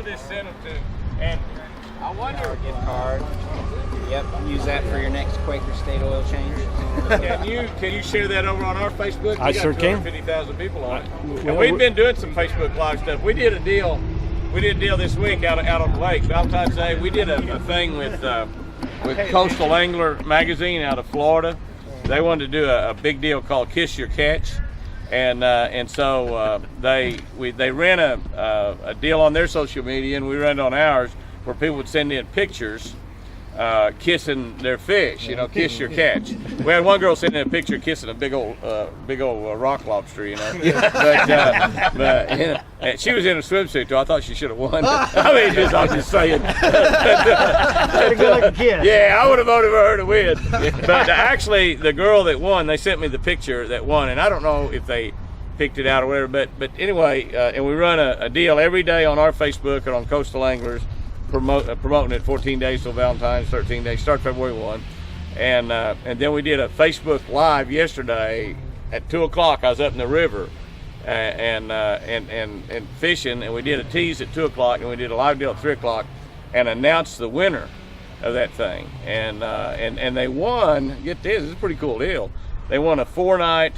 this sent them to Andrew. I wonder. Gift card. Yep, use that for your next Quaker State oil change. Can you share that over on our Facebook? I sure can. 50,000 people on it. And we've been doing some Facebook Live stuff. We did a deal. We did a deal this week out on the lake, Valentine's Day. We did a thing with Coastal Angler magazine out of Florida. They wanted to do a big deal called Kiss Your Catch, and so they ran a deal on their social media, and we ran it on ours, where people would send in pictures kissing their fish, kiss your catch. We had one girl send in a picture kissing a big old rock lobster, but she was in a swimsuit too. I thought she should have won. I'm just saying. Had a good-looking kiss. Yeah, I would have voted for her to win. But actually, the girl that won, they sent me the picture that won, and I don't know if they picked it out or whatever. But anyway, and we run a deal every day on our Facebook and on Coastal Anglers. Promoting it 14 days till Valentine's, 13 days, start February 1. And then we did a Facebook Live yesterday at 2 o'clock. I was up in the river and fishing, and we did a tease at 2 o'clock, and we did a live deal at 3 o'clock and announced the winner of that thing. And they won, get this is a pretty cool deal. They won a 4-night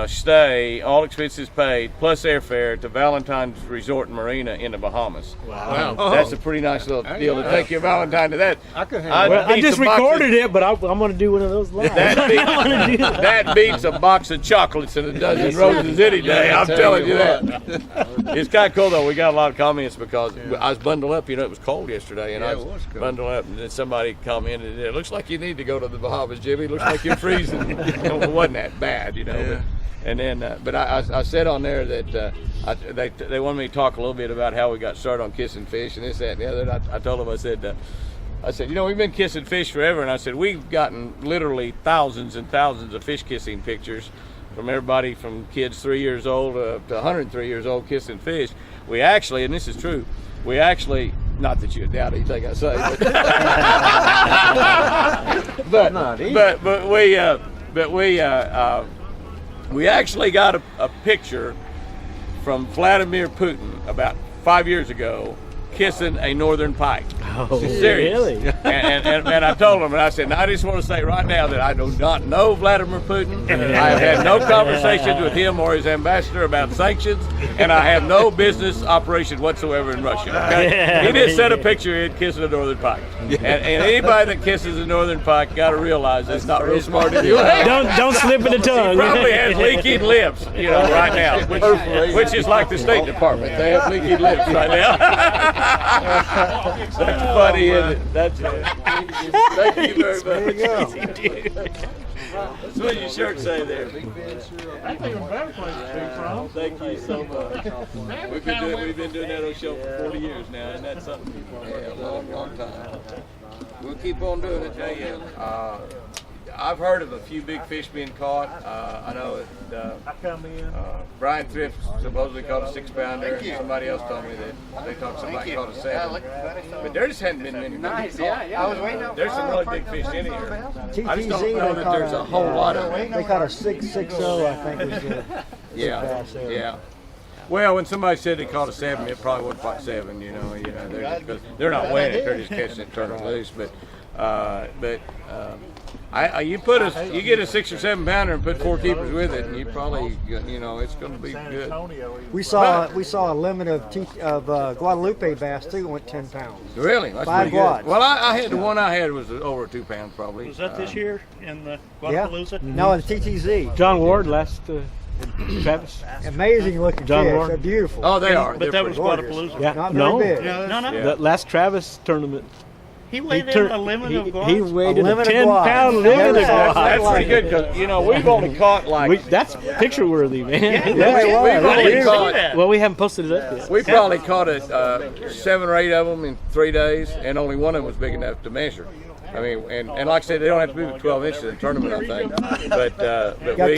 stay, all expenses paid, plus airfare to Valentine's Resort and Marina in the Bahamas. Wow. That's a pretty nice little deal to take your Valentine to that. I just recorded it, but I'm going to do one of those live. That beats a box of chocolates and a dozen roses any day. I'm telling you that. It's kind of cool though. We got a lot of comments because I was bundled up. It was cold yesterday, and I was bundled up. And then somebody commented, "It looks like you need to go to the Bahamas, Jimmy. It looks like you're freezing." It wasn't that bad, And then, but I said on there that they wanted me to talk a little bit about how we got started on kissing fish and this, that, and the other. And I told them, I said, we've been kissing fish forever. And I said, we've gotten literally thousands and thousands of fish kissing pictures from everybody from kids 3 years old to 103 years old kissing fish. We actually, and this is true, not that you doubt anything I say, but we actually got a picture from Vladimir Putin about 5 years ago kissing a northern pike. Oh, serious. Really? And I told him, and I said, I just want to say right now that I do not know Vladimir Putin. I have had no conversations with him or his ambassador about sanctions, and I have no business operation whatsoever in Russia. Okay? He just sent a picture in kissing a northern pike. And anybody that kisses a northern pike got to realize it's not real smart anyway. Don't slip in the tongue. He probably has leaking lips, right now, which is like the State Department. They have leaking lips right now. That's funny, isn't it? That's it. Thank you very much. There you go. That's what your shirt say there. That's even better place to be from. Thank you so much. We've been doing that on show for 40 years now, and that's something. Yeah, a long time. We'll keep on doing it. Tell you, I've heard of a few big fish being caught. I know that Brian Thrift supposedly caught a 6-pounder. Somebody else told me that they thought somebody caught a 7. But there just hadn't been many. Nice, I was waiting There's some really big fish in here. I just don't TTZ, know that there's a whole lot of them. They caught a 6.60, I think was the bass there. Yeah. Well, when somebody said they caught a 7, it probably wasn't quite 7. They're not weighing it; they're just catching it, turning it loose. You get a 6 or 7 pounder and put 4 keepers with it, and you probably, it's going to be good. We saw a limit of Guadalupe bass too. Went 10 pounds. Really? That's 5 pretty wads. good. Well, I had the one I had was over 2 pounds probably. Was that this year in the Guadalupe? No, the TTZ. John Ward last Travis. Amazing looking John fish. Ward. They're beautiful. Oh, they are. But that was Guadalupe. Yeah. Not very big. No. The last Travis tournament. He weighed in a limit of guads? He weighed in a limit of 10-pound guads. limit of That's guads. That's pretty good because we've only caught like That's picture worthy, man. we've only caught. Well, we haven't posted it up yet. We probably caught 7 or 8 of them in 3 days, and only one of them was big enough to measure. I mean, and like I said, they don't have to be 12 inches in the tournament, I think. But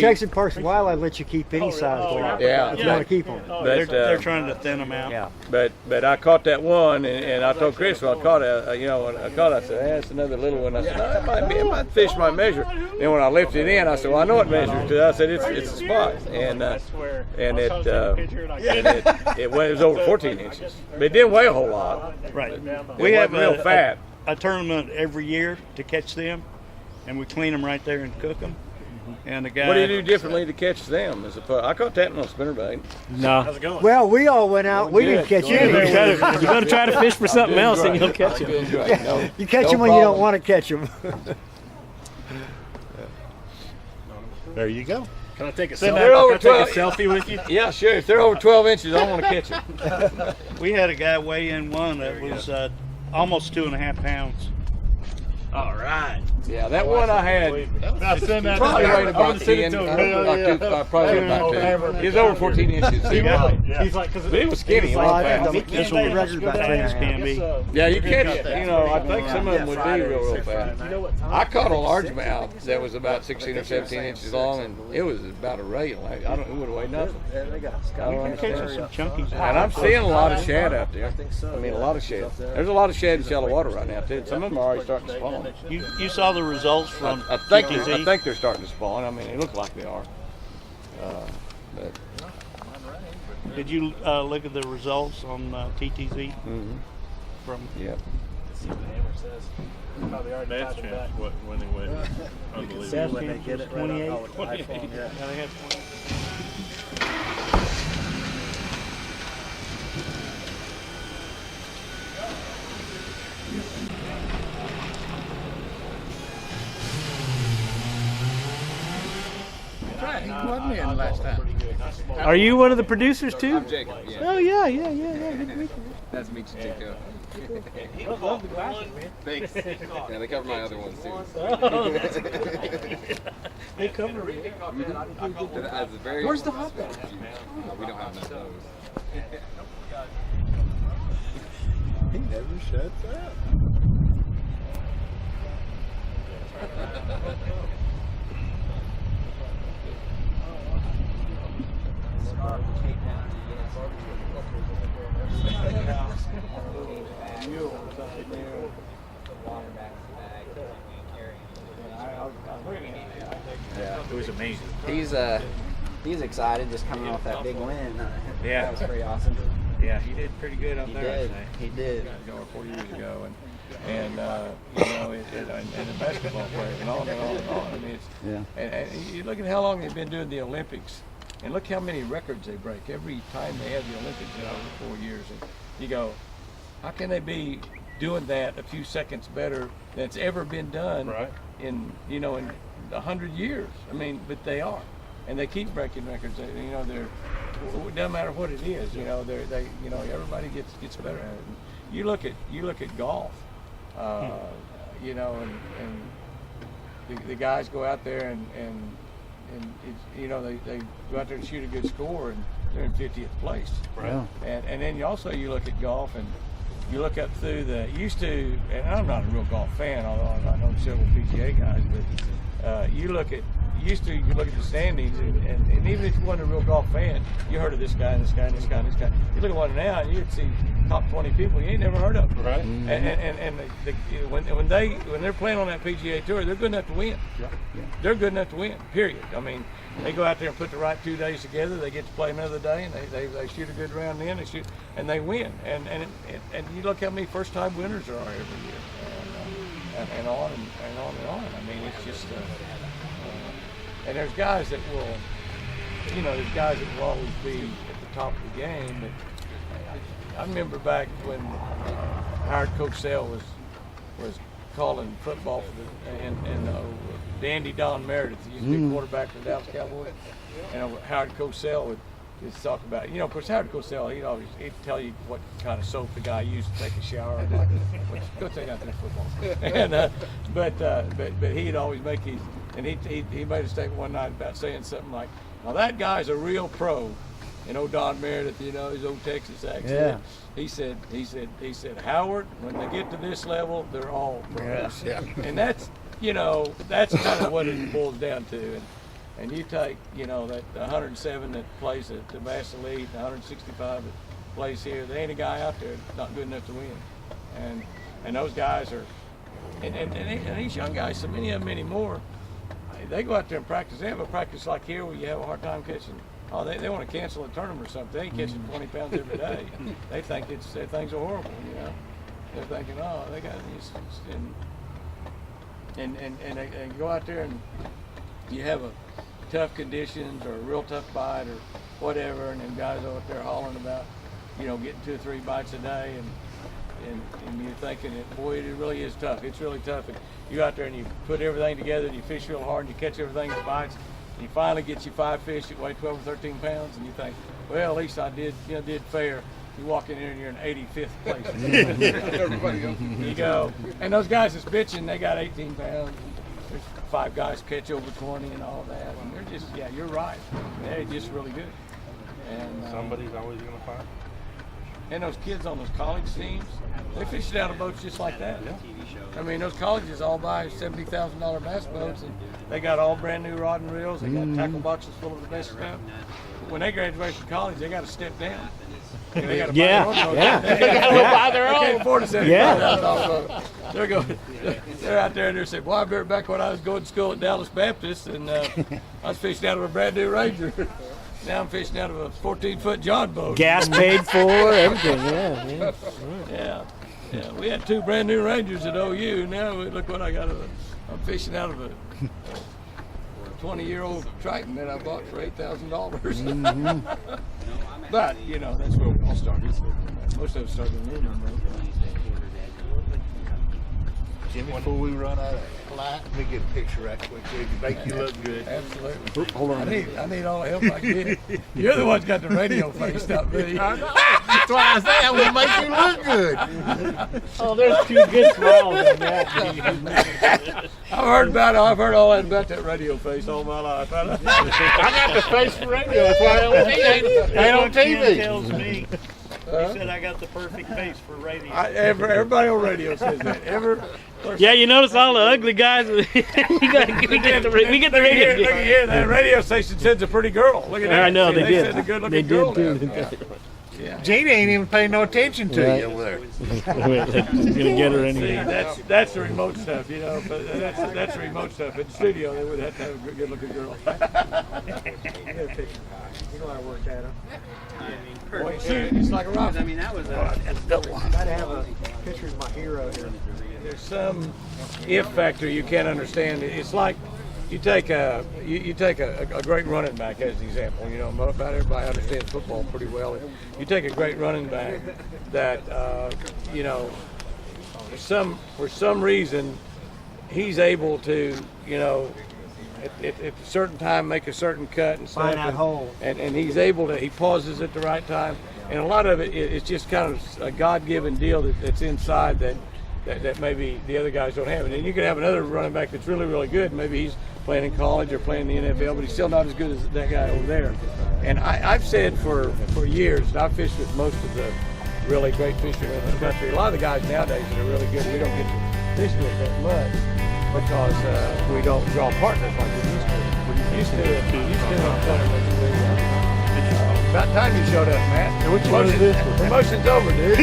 Texas Parks and Wildlife lets you keep any size guad. Yeah. If you want to keep them. They're trying to thin them out. Yeah. But I caught that one, and I told Chris, I caught a I caught it. I said, that's another little one. I said, no, that fish might measure. Then when I lifted it in, I said, well, I know it measures because I said it's a spot, and it was over 14 inches. But it didn't weigh a whole lot. Right. We have real fat. A tournament every year to catch them, and we clean them right there and cook them. And the guy. What do you do differently to catch them? I caught that on a spinnerbait. No. How's it going? Well, we all went out. We didn't catch You any. better try to fish for something else and you'll catch them. You catch them when you don't want to catch them. There you go. Can I take a They're over selfie with you? Yeah, sure. If they're over 12 inches, I want to catch them. We had a guy weigh in one that was almost 2.5 pounds. All right. Yeah, that one I had probably weighed about 10. Probably about 10. He was over 14 inches. He's like, But he was skinny. Well, I fast. think This the one record's about fast 3.5. can be. Yeah, you catch, I think some of them would be real fast. I caught a largemouth that was about 16 or 17 inches long, and it was about a rail. It would have weighed nothing. I don't understand. Some chunkies. And I'm seeing a lot of shad out there. I mean, a lot of shad. There's a lot of shad in shallow water right now, too. Some of them are already starting to spawn. You saw the results from I think TTZ? they're starting to spawn. I mean, they look like they are. But Did you look at the results on TTZ? From yeah. That's chance when they win. Unbelievable. when they get it 28. Yeah, they had 20. He plugged me in last time. Are you one of the producers too? I'm Jacob, yeah. Oh yeah. Good to meet you. Nice to meet you, Jacob. Love the glasses, man. Thanks. Yeah, they cover my other ones too. Oh, that's they cover me. Where's the hot dog? We don't have enough of those. He never shuts up. Yeah, it was amazing. He's excited just coming off that big win. Yeah. That was pretty awesome. Yeah, he did pretty good up He there. did. I think. He did. Yeah, over 40 years ago, and and a basketball player, and on and on and on. I mean, it's and you look at how long they've been doing the Olympics, and look how many records they break every time they have the Olympics in over 4 years. And you go, how can they be doing that a few seconds better than it's ever been done in 100 years? I mean, but they are, and they keep breaking records. They're it doesn't matter what it is. Everybody gets better at it. You look at golf, and the guys go out there and they go out there and shoot a good score and they're in 50th place. Right. And then you look at golf and you look up through and I'm not a real golf fan, although I know several PGA guys, but you look at the standings and even if you weren't a real golf fan, you heard of this guy and this guy and this guy and this guy. You look at one now and you'd see top 20 people you ain't never heard of. Right. And when they're playing on that PGA tour, they're good enough to win. Yeah. They're good enough to win. Period. I mean, they go out there and put the right 2 days together. They get to play another day, and they shoot a good round in. They shoot and they win. And you look how many first time winners there are every year, and on and on and on. I mean, it's just. And there's guys that will, always be at the top of the game. But I remember back when Howard Cosell was calling football and Dandy Don Meredith, he used to be quarterback for the Dallas Cowboys, and Howard Cosell would just talk about it. Of course, Howard Cosell, he'd tell you what kind of soap the guy used to take a shower. Go take out that football. And but he'd always make these. And he made a statement one night about saying something like, "Now that guy's a real pro." And old Don Meredith, his old Texas accent. Yeah. He said, Howard, when they get to this level, they're all pros. Yeah. And that's kind of what it boils down to. And you take, that 107 that plays at the Bass Elite, the 165 that plays here. There ain't a guy out there that's not good enough to win. And those guys are, and these young guys, so many of them anymore, they go out there and practice. They have a practice like here where you have a hard time catching. Oh, they want to cancel a tournament or something. They ain't catching 20 pounds every day. They think their things are horrible, you know. They're thinking, oh, they got these, and they go out there and you have a tough conditions or a real tough bite or whatever, and then guys are out there hollering about, you know, getting 2 or 3 bites a day, and you're thinking, boy, it really is tough. It's really tough. And you go out there and you put everything together, and you fish real hard, and you catch everything that bites, and you finally get you 5 fish that weigh 12 or 13 pounds, and you think, well, at least I did fair. You walk in here and you're in 85th place. You go, and those guys that's bitching, they got 18 pounds. There's 5 guys catch over 20 and all that, and they're just, yeah, you're right. They're just really good. And Somebody's always gonna find. and those kids on those college teams, they fish it out of boats just like that. I mean, those colleges all buy $70,000 bass boats, and they got all brand new rod and reels. They got tackle boxes full of the best stuff. When they graduate from college, they got to step down. They got to buy their own. They can't afford to $75,000 boat. They're out there and they're saying, "Well, I remember back when I was going to school at Dallas Baptist, and I was fishing out of a brand new Ranger. Now I'm fishing out of a 14-foot John boat. Gas paid for, everything. Yeah. We had 2 brand new Rangers at OU. Now look what I got. I'm fishing out of a 20-year-old Triton that I bought for $8,000. But you know, that's where we all started. Most of us started in Newman. Jimmy, before we run out of light, let me get a picture right quick so it can make you look good. Absolutely. Hold on. I need all the help I can get. You're the one's got the radio face, not me. That's why I say I will make you look good. Oh, there's 2 good smiles on that. I've heard all that about that radio face all my life. I got the face for radio. That's why I don't see it. Ain't on Ken TV. tells me, he said I got the perfect face for radio. Everybody on radio says that. Yeah, you notice all the ugly guys. we get the radio. Look at here. That radio station sends a pretty girl. Look at that. I know, See, they did. send a good They looking did girl too. Yeah. Gina ain't even paying no attention to Right. you over there. Gonna get her See, anyway. that's the remote stuff, you know. But that's the remote stuff. In the studio, they would have to have a good looking girl. You know how I worked at them. Boy, shoot, it's like a rocket. I mean, that was Gotta have a picture of my hero here. There's some if factor you can't understand. It's like you take a great running back as an example. You know, about everybody understands football pretty well. You take a great running back that you know, for some reason he's able to, you know, at a certain time make a certain cut and Find stuff, that hole. and he's able to, he pauses at the right time, and a lot of it's just kind of a God-given deal that's inside that maybe the other guys don't have. And then you could have another running back that's really, really good. Maybe he's playing in college or playing in the NFL, but he's still not as good as that guy over there. And I've said for years, and I've fished with most of the really great fishermen in the country. A lot of the guys nowadays that are really good, we don't get to fish with that much because we don't draw partners like we used to. We used to on tournaments. About time you showed up, Matt. Promotion's over, dude.